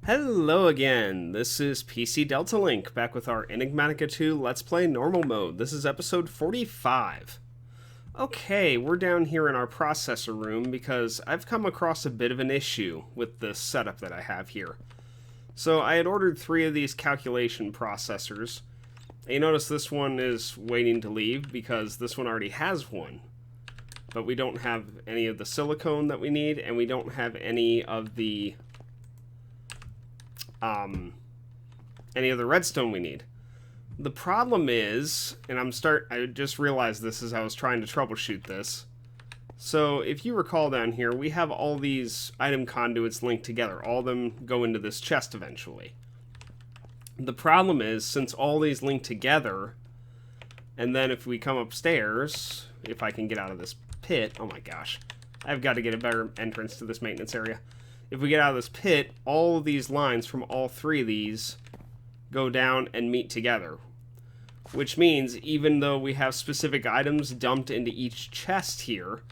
Hello again, this is PC Delta Link, back with our Enigmatica 2 Let's Play Normal Mode. This is episode 45. Okay, we're down here in our processor room because I've come across a bit of an issue with the setup that I have here. So I had ordered 3 of these calculation processors. And you notice this one is waiting to leave because this one already has one. But we don't have any of the silicone that we need, and we don't have any of the redstone we need. The problem is, and I just realized this as I was trying to troubleshoot this. So if you recall down here, we have all these item conduits linked together. All of them go into this chest eventually. The problem is, since all these link together, and then if we come upstairs, if I can get out of this pit, oh my gosh, I've got to get a better entrance to this maintenance area. If we get out of this pit, all of these lines from all 3 of these go down and meet together. Which means, even though we have specific items dumped into each chest here,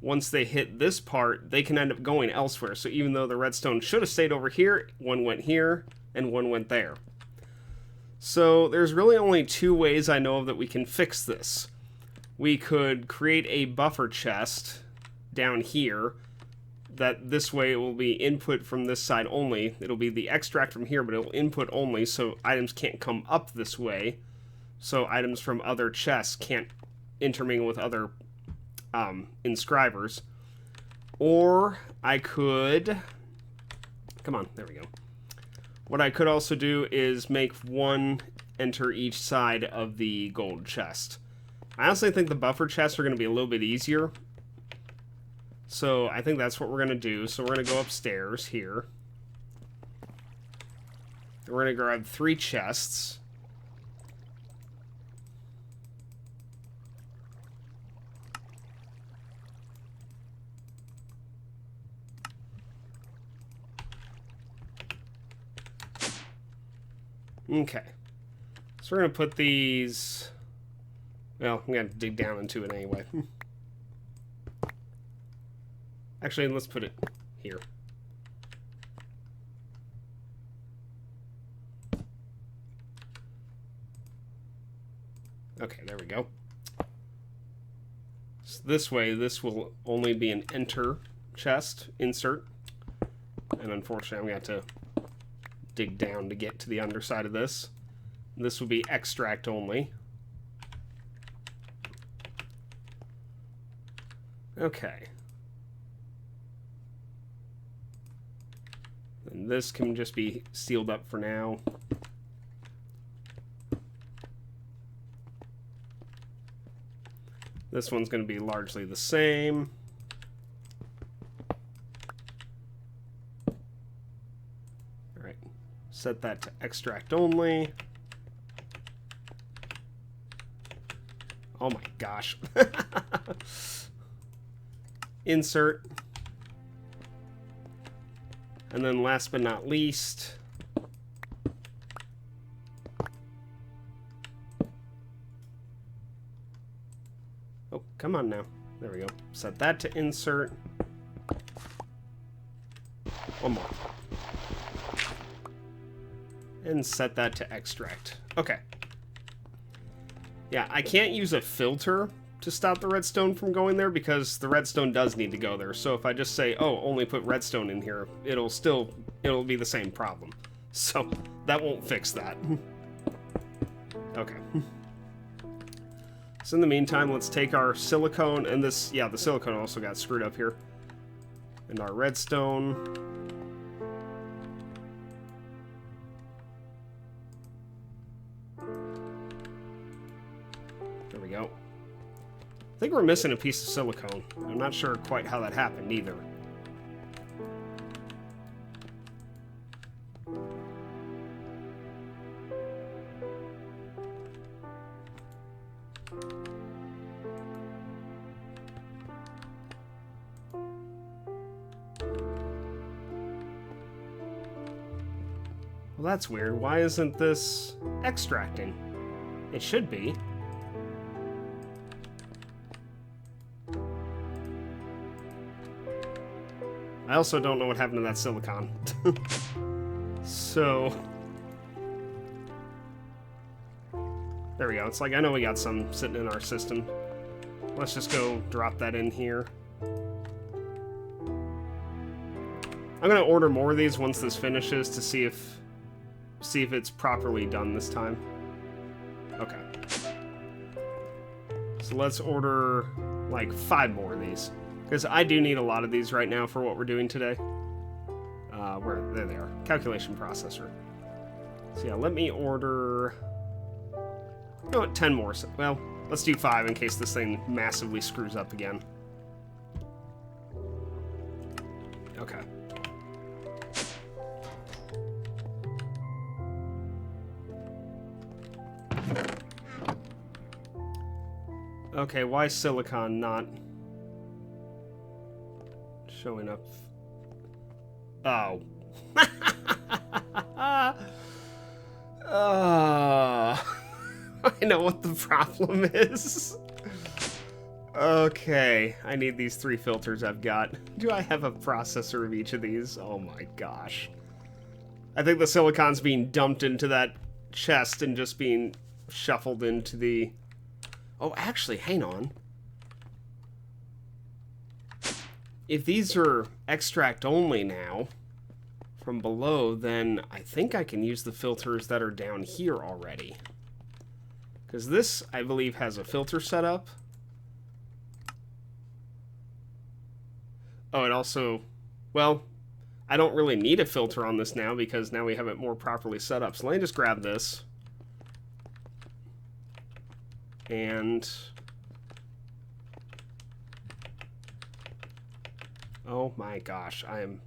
once they hit this part, they can end up going elsewhere. So even though the redstone should have stayed over here, one went here, and one went there. So there's really only 2 ways I know of that we can fix this. We could create a buffer chest down here, that this way it will be input from this side only. It'll be the extract from here, but it'll input only, so items can't come up this way. So items from other chests can't intermingle with other inscribers. Or I could... Come on, there we go. What I could also do is make one enter each side of the gold chest. I honestly think the buffer chests are going to be a little bit easier. So I think that's what we're going to do. So we're going to go upstairs here. And we're going to grab 3 chests. Okay. So we're going to put these... Well, I'm going to dig down into it anyway. Actually, let's put it here. Okay, there we go. So this way, this will only be an enter chest insert. And unfortunately, I'm going to have to dig down to get to the underside of this. This will be extract only. Okay. And this can just be sealed up for now. This one's going to be largely the same. Alright. Set that to extract only. Oh my gosh. Insert. And then last but not least, oh, come on now. There we go. Set that to insert. One more. And set that to extract. Okay. Yeah, I can't use a filter to stop the redstone from going there because the redstone does need to go there. So if I just say, oh, only put redstone in here, it'll be the same problem. So that won't fix that. Okay. So in the meantime, let's take our silicone and this, yeah, the silicone also got screwed up here. And our redstone. There we go. I think we're missing a piece of silicone. I'm not sure quite how that happened either. Well, that's weird. Why isn't this extracting? It should be. I also don't know what happened to that silicon. So there we go. It's like, I know we got some sitting in our system. Let's just go drop that in here. I'm gonna order more of these once this finishes to see if it's properly done this time. Okay. So let's order like 5 more of these, because I do need a lot of these right now for what we're doing today. There they are. Calculation processor. So yeah, let me order, you know what, 10 more. Well, let's do 5 in case this thing massively screws up again. Okay. Okay, why is silicon not showing up? Oh. I know what the problem is. Okay, I need these 3 filters I've got. Do I have a processor of each of these? Oh my gosh. I think the silicon's being dumped into that chest and just being shuffled into the... Oh, actually, hang on. If these are extract only now from below, then I think I can use the filters that are down here already. Because this, I believe, has a filter setup. Oh, it also... Well, I don't really need a filter on this now because now we have it more properly set up. So let me just grab this. And... oh my gosh, I am...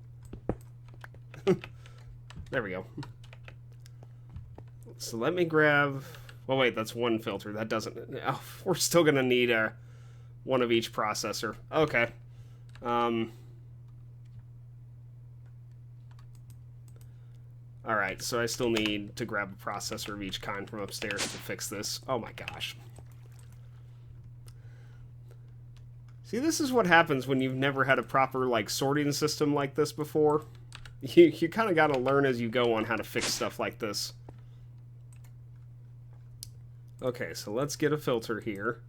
There we go. So let me grab... well, wait, that's one filter. That doesn't... oh, we're still going to need one of each processor. Okay. Alright, so I still need to grab a processor of each kind from upstairs to fix this. Oh my gosh. See, this is what happens when you've never had a proper, like, sorting system like this before. You kind of got to learn as you go on how to fix stuff like this. Okay, so let's get a filter here.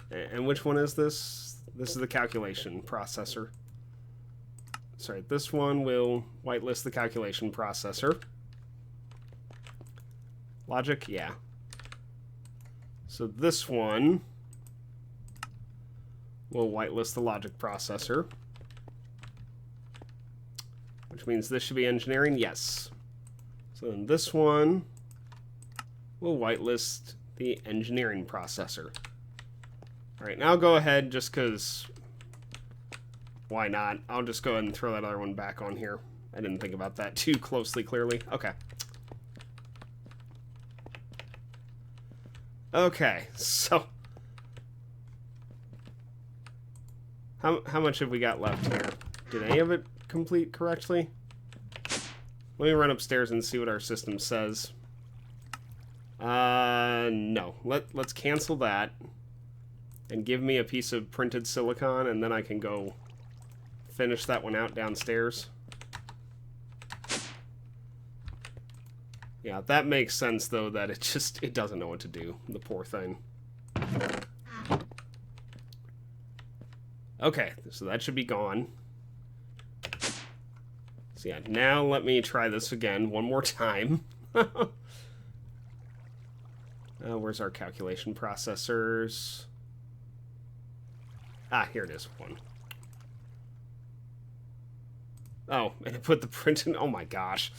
And which one is this? This is the calculation processor. Sorry, this one will whitelist the calculation processor. Logic, yeah. So this one will whitelist the logic processor. Which means this should be engineering, yes. So then this one will whitelist the engineering processor. Alright, now I'll go ahead, just because, why not? I'll just go ahead and throw that other one back on here. I didn't think about that too closely, clearly. Okay. Okay, so... How much have we got left here? Did any of it complete correctly? Let me run upstairs and see what our system says. No. Let's cancel that. And give me a piece of printed silicon, and then I can go finish that one out downstairs. Yeah, that makes sense, though, that it doesn't know what to do. The poor thing. Okay, so that should be gone. So yeah, now let me try this again one more time. Where's our calculation processors? Ah, here it is, one. Oh, and it put the print in. Oh my gosh.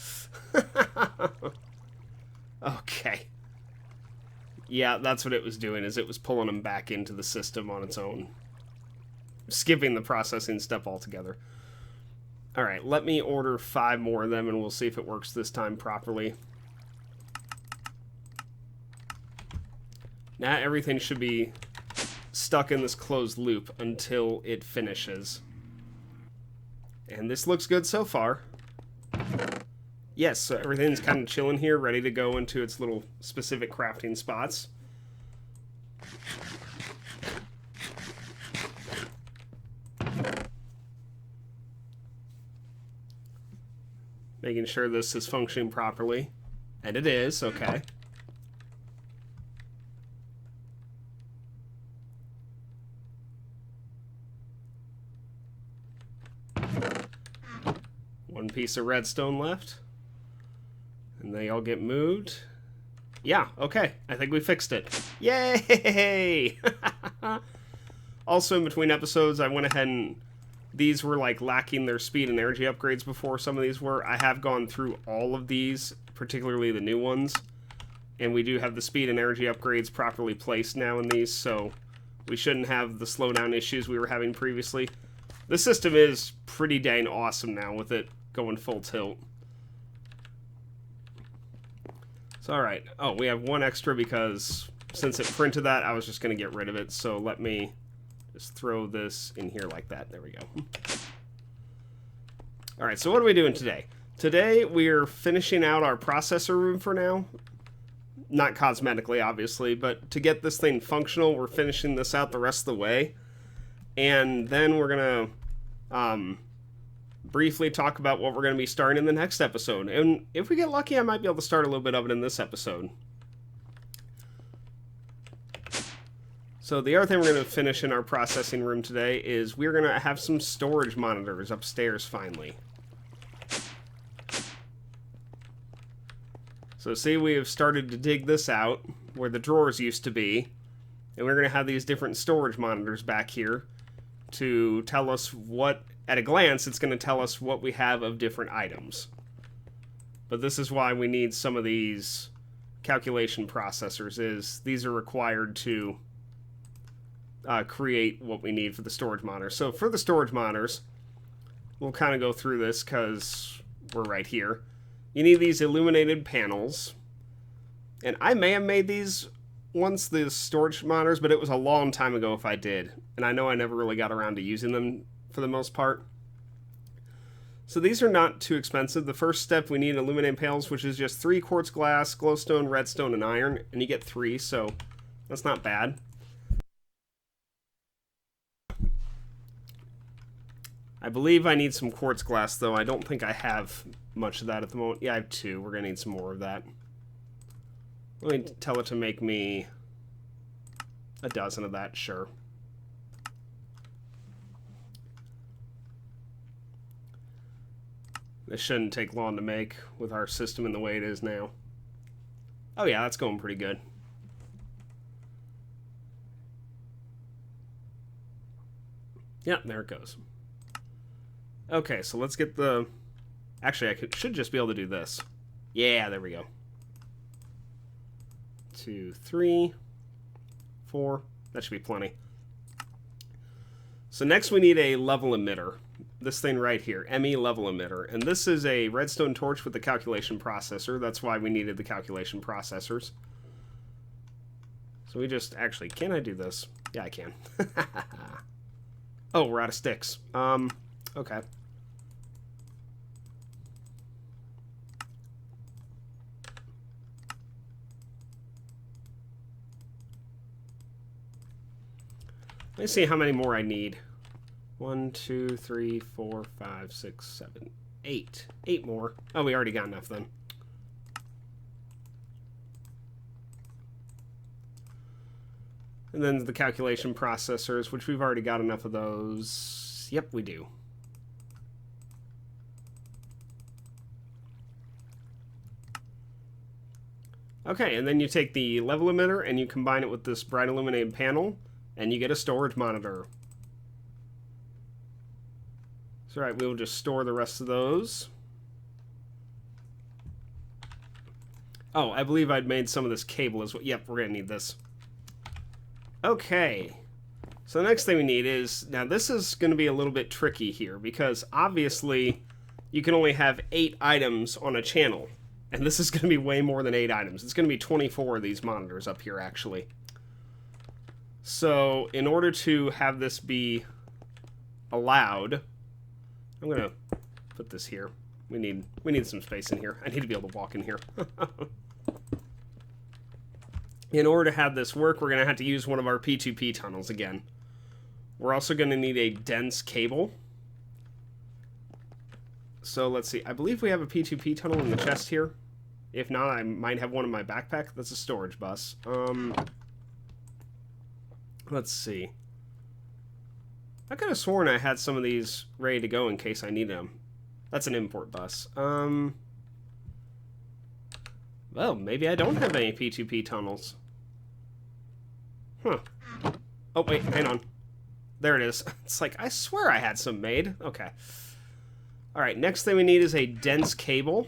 Okay. Yeah, that's what it was doing, is it was pulling them back into the system on its own. Skipping the processing step altogether. Alright, let me order 5 more of them and we'll see if it works this time properly. Now everything should be stuck in this closed loop until it finishes. And this looks good so far. Yes, so everything's kind of chilling here, ready to go into its little specific crafting spots. Making sure this is functioning properly. And it is, okay. One piece of redstone left. And they all get moved. Yeah, okay. I think we fixed it. Yay! Also, in between episodes, I went ahead and... These were, like, lacking their speed and energy upgrades before some of these were. I have gone through all of these, particularly the new ones. And we do have the speed and energy upgrades properly placed now in these, so we shouldn't have the slowdown issues we were having previously. The system is pretty dang awesome now with it going full tilt. So, alright. Oh, we have one extra because since it printed that, I was just going to get rid of it. So let me just throw this in here like that. There we go. Alright, so what are we doing today? Today, we're finishing out our processor room for now. Not cosmetically, obviously, but to get this thing functional, we're finishing this out the rest of the way. And then we're going to briefly talk about what we're going to be starting in the next episode. And if we get lucky, I might be able to start a little bit of it in this episode. So the other thing we're going to finish in our processing room today is we're going to have some storage monitors upstairs finally. So see, we have started to dig this out where the drawers used to be. And we're going to have these different storage monitors back here to tell us what, at a glance, it's going to tell us what we have of different items. But this is why we need some of these calculation processors, is these are required to create what we need for the storage monitors. So for the storage monitors, we'll kind of go through this because we're right here. You need these illuminated panels. And I may have made these once, the storage monitors, but it was a long time ago if I did. And I know I never really got around to using them for the most part. So these are not too expensive. The first step, we need illuminated panels, which is just 3 quartz glass, glowstone, redstone, and iron. And you get 3, so that's not bad. I believe I need some quartz glass, though. I don't think I have much of that at the moment. Yeah, I have 2. We're going to need some more of that. Let me tell it to make me a dozen of that, sure. This shouldn't take long to make with our system in the way it is now. Oh yeah, that's going pretty good. Yeah, there it goes. Okay, so let's get the... Actually, I should just be able to do this. Yeah, there we go. 2, 3, 4. That should be plenty. So next we need a level emitter. This thing right here, ME level emitter. And this is a redstone torch with the calculation processor. That's why we needed the calculation processors. So we just... Actually, can I do this? Yeah, I can. Oh, we're out of sticks. Okay. Let me see how many more I need. 1, 2, 3, 4, 5, 6, 7, 8. 8 more. Oh, we already got enough then. And then the calculation processors, which we've already got enough of those. Yep, we do. Okay, and then you take the level emitter and you combine it with this bright illuminated panel, and you get a storage monitor. So, right, we'll just store the rest of those. Oh, I believe I'd made some of this cable as well. Yep, we're going to need this. Okay. So the next thing we need is... Now, this is going to be a little bit tricky here, because obviously you can only have 8 items on a channel. And this is going to be way more than 8 items. It's going to be 24 of these monitors up here, actually. So, in order to have this be allowed, I'm going to put this here. We need some space in here. I need to be able to walk in here. In order to have this work, we're going to have to use one of our P2P tunnels again. We're also going to need a dense cable. so let's see. I believe we have a P2P tunnel in the chest here. If not, I might have one in my backpack. That's a storage bus. Let's see. I could have sworn I had some of these ready to go in case I needed them. That's an import bus. Well, maybe I don't have any P2P tunnels. Huh. Oh, wait, hang on. There it is. It's like, I swear I had some made. Okay. Alright, next thing we need is a dense cable.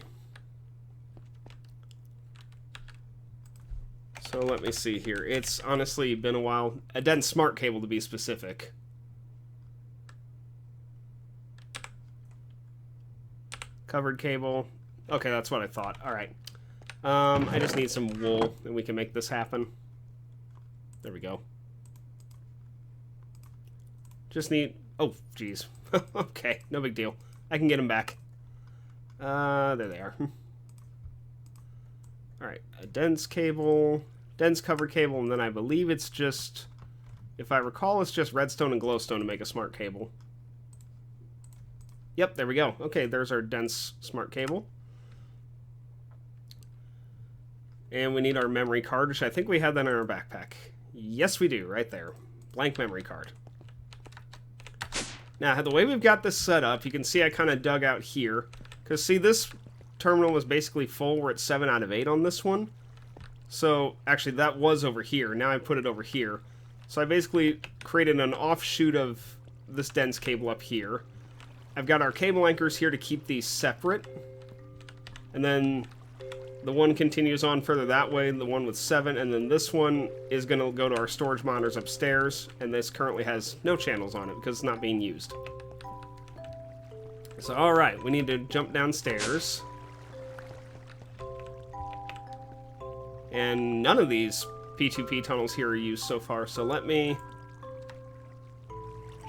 So let me see here. It's honestly been a while. A dense smart cable to be specific. Covered cable. Okay, that's what I thought. Alright. I just need some wool and we can make this happen. There we go. Just need... Oh, jeez. Okay, no big deal. I can get them back. There they are. Alright, a dense cable, dense covered cable, and then I believe it's just... If I recall, it's just redstone and glowstone to make a smart cable. Yep, there we go. Okay, there's our dense smart cable. And we need our memory card, which I think we have that in our backpack. Yes, we do, right there. Blank memory card. Now, the way we've got this set up, you can see I kind of dug out here. Because, see, this terminal was basically full. We're at 7 out of 8 on this one. So, actually, that was over here. Now I put it over here. So I basically created an offshoot of this dense cable up here. I've got our cable anchors here to keep these separate. And then the one continues on further that way, the one with 7, and then this one is going to go to our storage monitors upstairs, and this currently has no channels on it because it's not being used. So, alright, we need to jump downstairs. And none of these P2P tunnels here are used so far, so let me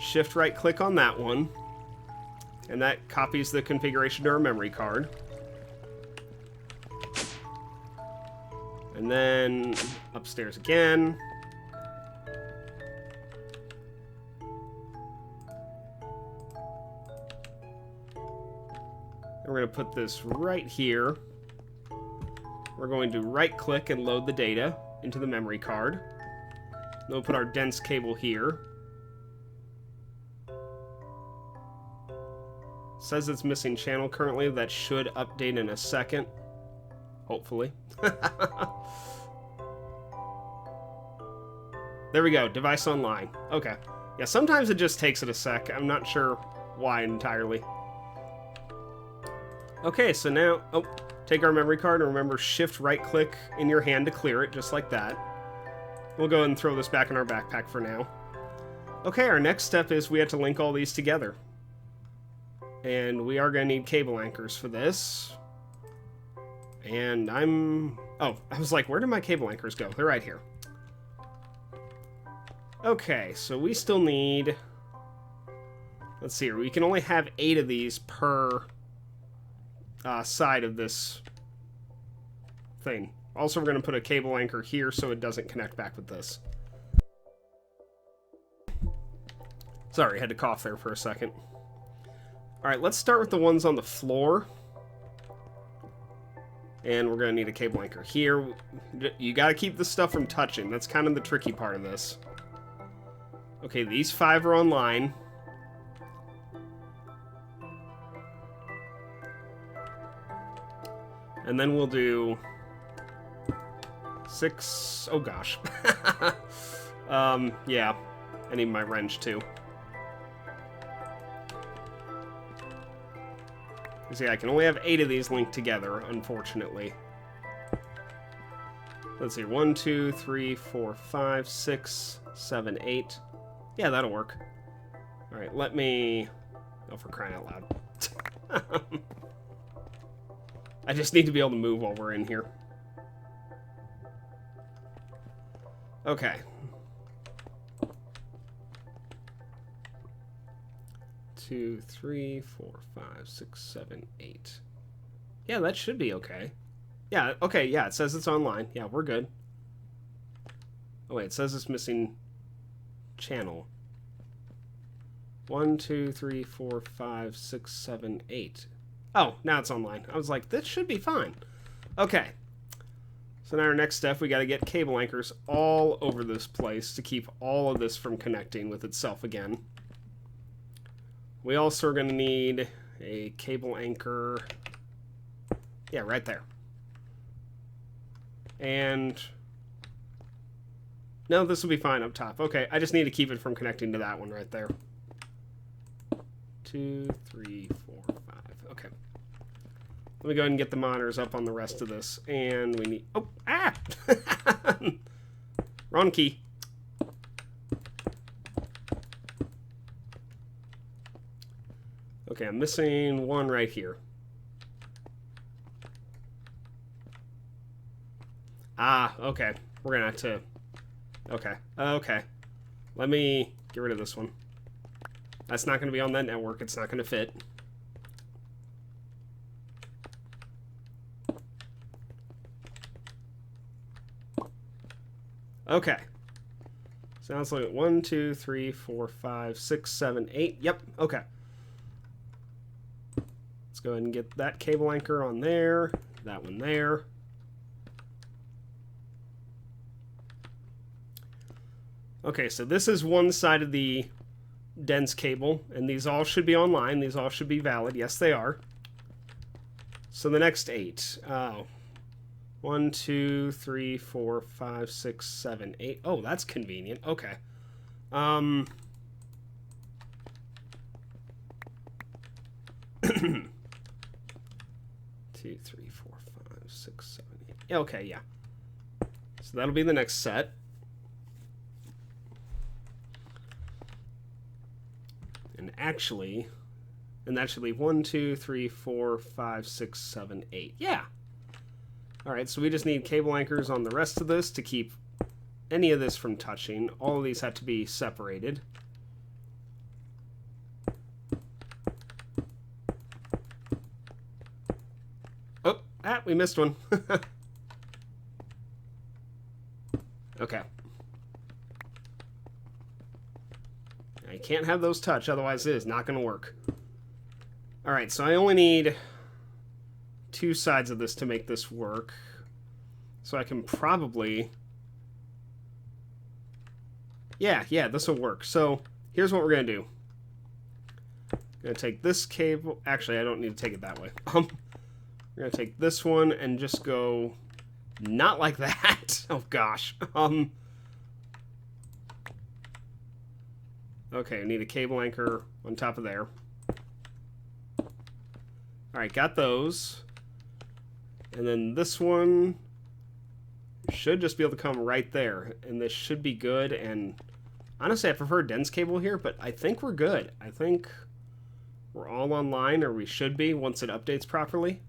shift right click on that one, and that copies the configuration to our memory card. And then upstairs again. And we're going to put this right here. We're going to right click and load the data into the memory card. Then we'll put our dense cable here. Says it's missing channel currently. That should update in a second. Hopefully. There we go. Device online. Okay. Yeah, sometimes it just takes it a sec. I'm not sure why entirely. Okay, so now... Oh, take our memory card and remember shift right click in your hand to clear it, just like that. We'll go ahead and throw this back in our backpack for now. Okay, our next step is we have to link all these together. And we are going to need cable anchors for this. And oh, I was like, where did my cable anchors go? They're right here. Okay, so we still need... Let's see here. We can only have 8 of these per side of this thing. Also, we're going to put a cable anchor here so it doesn't connect back with this. Sorry, I had to cough there for a second. Alright, let's start with the ones on the floor. And we're going to need a cable anchor here. You got to keep this stuff from touching. That's kind of the tricky part of this. Okay, these 5 are online. And then we'll do 6... Oh, gosh. Yeah. I need my wrench, too. See, I can only have 8 of these linked together, unfortunately. Let's see, 1, 2, 3, 4, 5, 6, 7, 8. Yeah, that'll work. Alright, let me... Oh, for crying out loud. I just need to be able to move while we're in here. Okay. 2, 3, 4, 5, 6, 7, 8. Yeah, that should be okay. Yeah, okay, yeah, it says it's online. Yeah, we're good. Oh, wait, it says it's missing channel. 1, 2, 3, 4, 5, 6, 7, 8. Oh, now it's online. I was like, this should be fine. Okay. So now our next step, we got to get cable anchors all over this place to keep all of this from connecting with itself again. We also are going to need a cable anchor. Yeah, right there. And no, this will be fine up top. Okay, I just need to keep it from connecting to that one right there. 2, 3, 4, 5. Okay. Let me go ahead and get the monitors up on the rest of this. And we need... Oh, ah! Wrong key. Okay, I'm missing one right here. Ah, okay. We're gonna have to... Okay. Okay. Let me get rid of this one. That's not gonna be on that network. It's not gonna fit. Okay. Sounds like 1, 2, 3, 4, 5, 6, 7, 8. Yep. Okay. Let's go ahead and get that cable anchor on there. That one there. Okay, so this is one side of the dense cable, and these all should be online. These all should be valid. Yes, they are. So the next 8. 1, 2, 3, 4, 5, 6, 7, 8. Oh, that's convenient. Okay. 2, 3, 4, 5, 6, 7, 8. Okay, yeah. So that'll be the next set. And that should leave 1, 2, 3, 4, 5, 6, 7, 8. Yeah. All right, so we just need cable anchors on the rest of this to keep any of this from touching. All of these have to be separated. Oh, we missed one. Okay. Now, you can't have those touch, otherwise it is not going to work. All right, so I only need 2 sides of this to make this work. So I can probably... Yeah, this will work. So here's what we're going to do. I'm going to take this cable... Actually, I don't need to take it that way. We're going to take this one and just go... Not like that. Oh, gosh. Okay, I need a cable anchor on top of there. Alright, got those. And then this one should just be able to come right there. And this should be good. And honestly, I prefer dense cable here, but I think we're good. I think we're all online, or we should be, once it updates properly.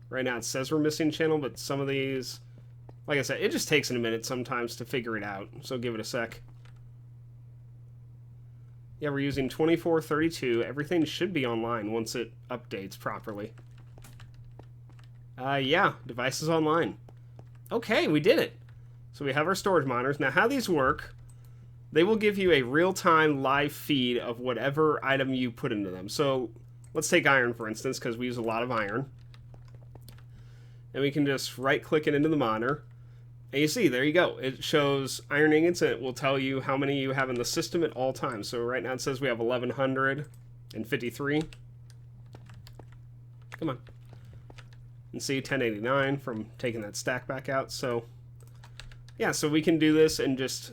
Right now it says we're missing channel, but some of these, like I said, it just takes a minute sometimes to figure it out. So give it a sec. Yeah, we're using 2432. Everything should be online once it updates properly. Yeah, device is online. Okay, we did it. So we have our storage monitors. Now, how these work, they will give you a real-time live feed of whatever item you put into them. So let's take iron, for instance, because we use a lot of iron. And we can just right-click it into the monitor. And you see, there you go. It shows iron ingots, and it will tell you how many you have in the system at all times. So right now it says we have 1,153. Come on. And see, 1089 from taking that stack back out. So, yeah, so we can do this and just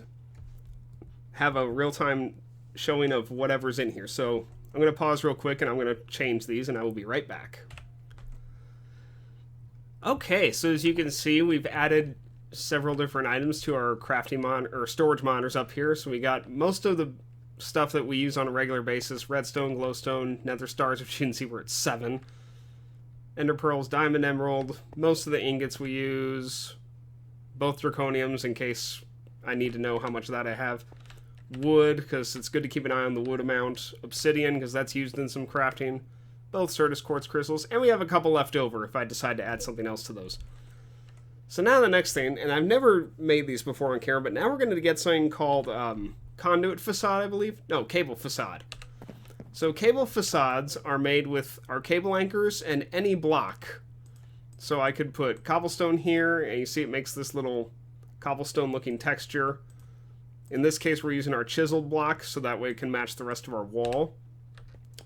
have a real-time showing of whatever's in here. So I'm going to pause real quick, and I'm going to change these, and I will be right back. Okay, so as you can see, we've added several different items to our crafting or storage monitors up here. So we got most of the stuff that we use on a regular basis: redstone, glowstone, nether stars, which you can see we're at 7, ender pearls, diamond, emerald. Most of the ingots we use, both draconiums in case I need to know how much of that I have. Wood, because it's good to keep an eye on the wood amount. Obsidian, because that's used in some crafting. Both Certus quartz crystals, and we have a couple left over if I decide to add something else to those. So now the next thing, and I've never made these before on camera, but now we're going to get something called conduit facade, I believe. No, cable facade. So cable facades are made with our cable anchors and any block. So I could put cobblestone here, and you see it makes this little cobblestone looking texture. In this case, we're using our chiseled block, so that way it can match the rest of our wall.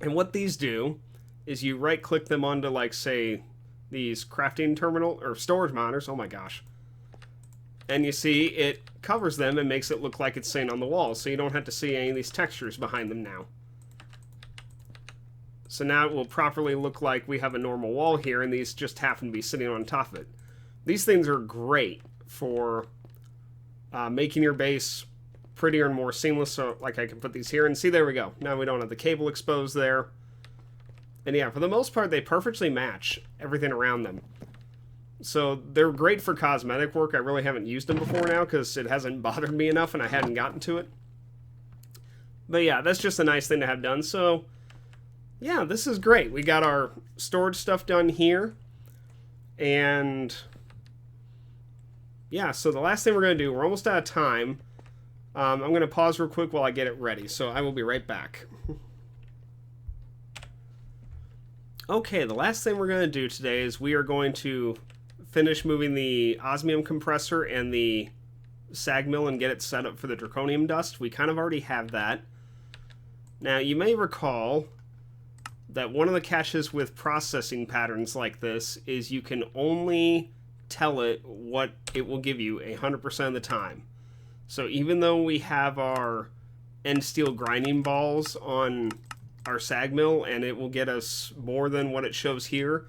And what these do is you right click them onto, like, say, these crafting terminal or storage monitors. Oh my gosh. And you see it covers them and makes it look like it's sitting on the wall, so you don't have to see any of these textures behind them now. So now it will properly look like we have a normal wall here, and these just happen to be sitting on top of it. These things are great for making your base prettier and more seamless. So, like, I can put these here, and see, there we go. Now we don't have the cable exposed there. And yeah, for the most part, they perfectly match everything around them. So they're great for cosmetic work. I really haven't used them before now because it hasn't bothered me enough and I hadn't gotten to it. But yeah, that's just a nice thing to have done. So yeah, this is great. We got our storage stuff done here. And yeah, so the last thing we're going to do, we're almost out of time. I'm going to pause real quick while I get it ready. So I will be right back. Okay, the last thing we're going to do today is we are going to finish moving the osmium compressor and the sag mill and get it set up for the draconium dust. We kind of already have that. Now, you may recall that one of the catches with processing patterns like this is you can only tell it what it will give you 100% of the time. So even though we have our end steel grinding balls on our sag mill and it will get us more than what it shows here,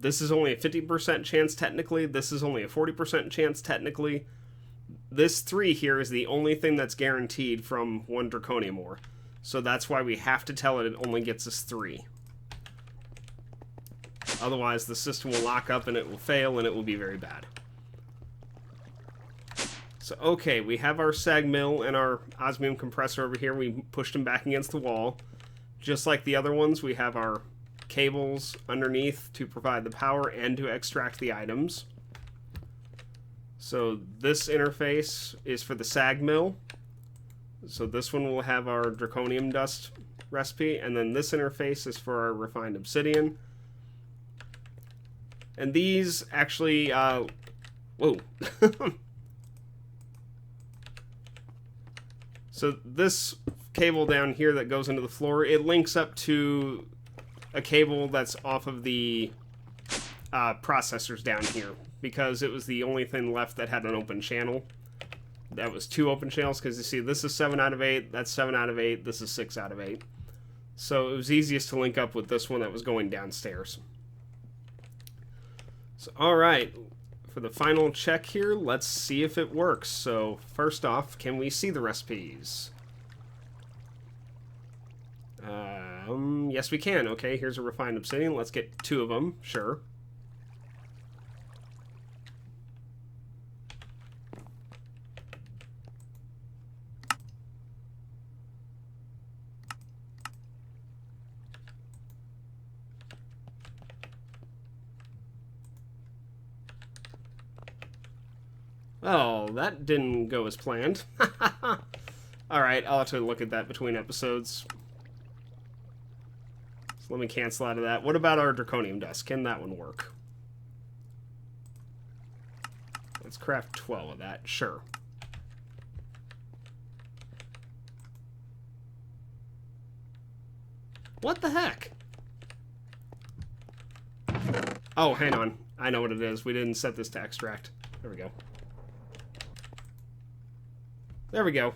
this is only a 50% chance technically, this is only a 40% chance technically. This 3 here is the only thing that's guaranteed from one draconium ore. So that's why we have to tell it it only gets us 3. Otherwise the system will lock up and it will fail and it will be very bad. So okay, we have our sag mill and our osmium compressor over here. We pushed them back against the wall. Just like the other ones, we have our cables underneath to provide the power and to extract the items. So this interface is for the sag mill. So this one will have our draconium dust recipe, and then this interface is for our refined obsidian. And these actually, whoa. So this cable down here that goes into the floor, it links up to a cable that's off of the processors down here, because it was the only thing left that had an open channel. That was 2 open channels, because you see this is 7 out of 8, that's 7 out of 8, this is 6 out of 8. So it was easiest to link up with this one that was going downstairs. So alright, for the final check here, let's see if it works. So first off, can we see the recipes? Yes we can. Okay, here's a refined obsidian. Let's get 2 of them, sure. Oh, that didn't go as planned. Alright, I'll have to look at that between episodes. So let me cancel out of that. What about our draconium dust? Can that one work? Let's craft 12 of that, sure. What the heck? Oh, hang on. I know what it is. We didn't set this to extract. There we go. There we go.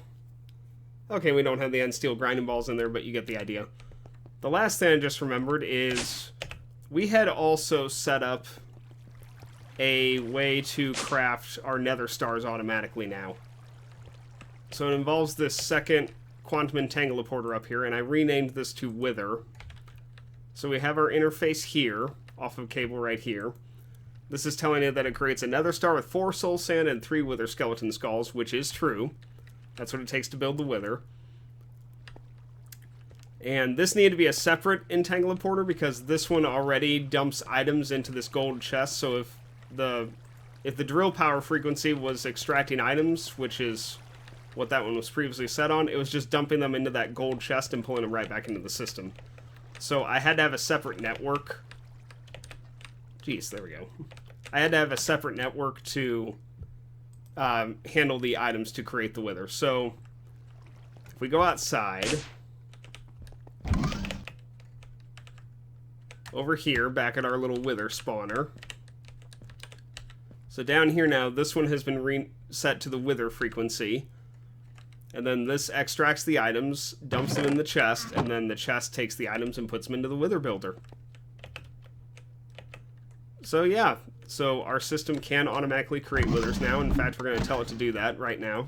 Okay, we don't have the end steel grinding balls in there, but you get the idea. The last thing I just remembered is we had also set up a way to craft our nether stars automatically now. So it involves this second quantum entangleporter up here, and I renamed this to Wither. So we have our interface here, off of cable right here. This is telling it that it creates a nether star with 4 soul sand and 3 wither skeleton skulls, which is true. That's what it takes to build the Wither. And this needed to be a separate entangleporter because this one already dumps items into this gold chest. So if the drill power frequency was extracting items, which is what that one was previously set on. It was just dumping them into that gold chest and pulling them right back into the system. So I had to have a separate network. Jeez, there we go. I had to have a separate network to handle the items to create the wither. So if we go outside, over here, back at our little wither spawner. So down here now, this one has been reset to the wither frequency. And then this extracts the items, dumps them in the chest, and then the chest takes the items and puts them into the wither builder. So yeah, so our system can automatically create withers now. In fact, we're going to tell it to do that right now,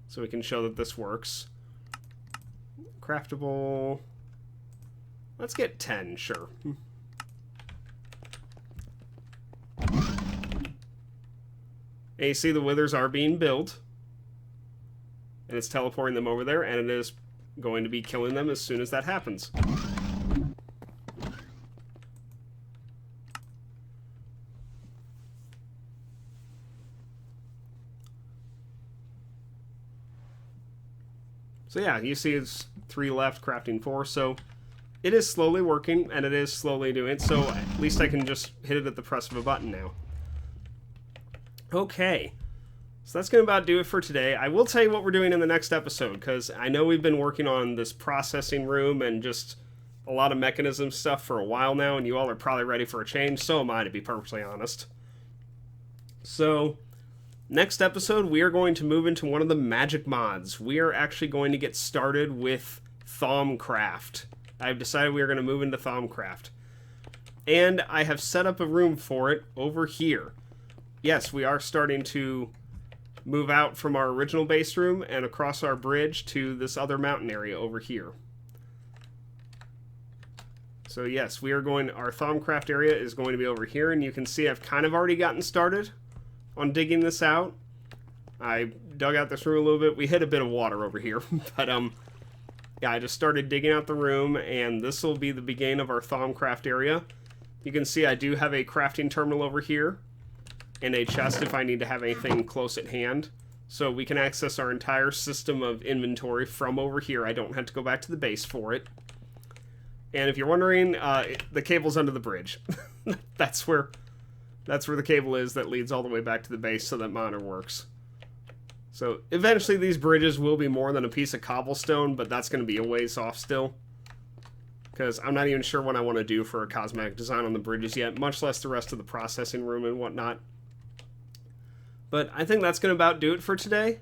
so we can show that this works. Craftable. Let's get 10, sure. And you see the withers are being built. And it's teleporting them over there, and it is going to be killing them as soon as that happens. So yeah, you see it's 3 left, crafting 4, so it is slowly working, and it is slowly doing it, so at least I can just hit it at the press of a button now. Okay. So that's going to about do it for today. I will tell you what we're doing in the next episode, because I know we've been working on this processing room and just a lot of mechanism stuff for a while now, and you all are probably ready for a change. So am I, to be perfectly honest. So, next episode, we are going to move into one of the magic mods. We are actually going to get started with Thaumcraft. I've decided we are going to move into Thaumcraft. And I have set up a room for it over here. Yes, we are starting to move out from our original base room and across our bridge to this other mountain area over here. So yes, we are going, our Thaumcraft area is going to be over here, and you can see I've kind of already gotten started on digging this out. I dug out this room a little bit. We hit a bit of water over here, but yeah, I just started digging out the room, and this will be the beginning of our Thaumcraft area. You can see I do have a crafting terminal over here, and a chest if I need to have anything close at hand. So we can access our entire system of inventory from over here. I don't have to go back to the base for it. And if you're wondering, the cable's under the bridge. That's where the cable is that leads all the way back to the base so that monitor works. So eventually these bridges will be more than a piece of cobblestone, but that's going to be a ways off still. Because I'm not even sure what I want to do for a cosmetic design on the bridges yet, much less the rest of the processing room and whatnot. But I think that's going to about do it for today.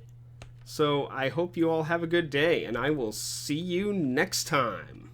So I hope you all have a good day, and I will see you next time.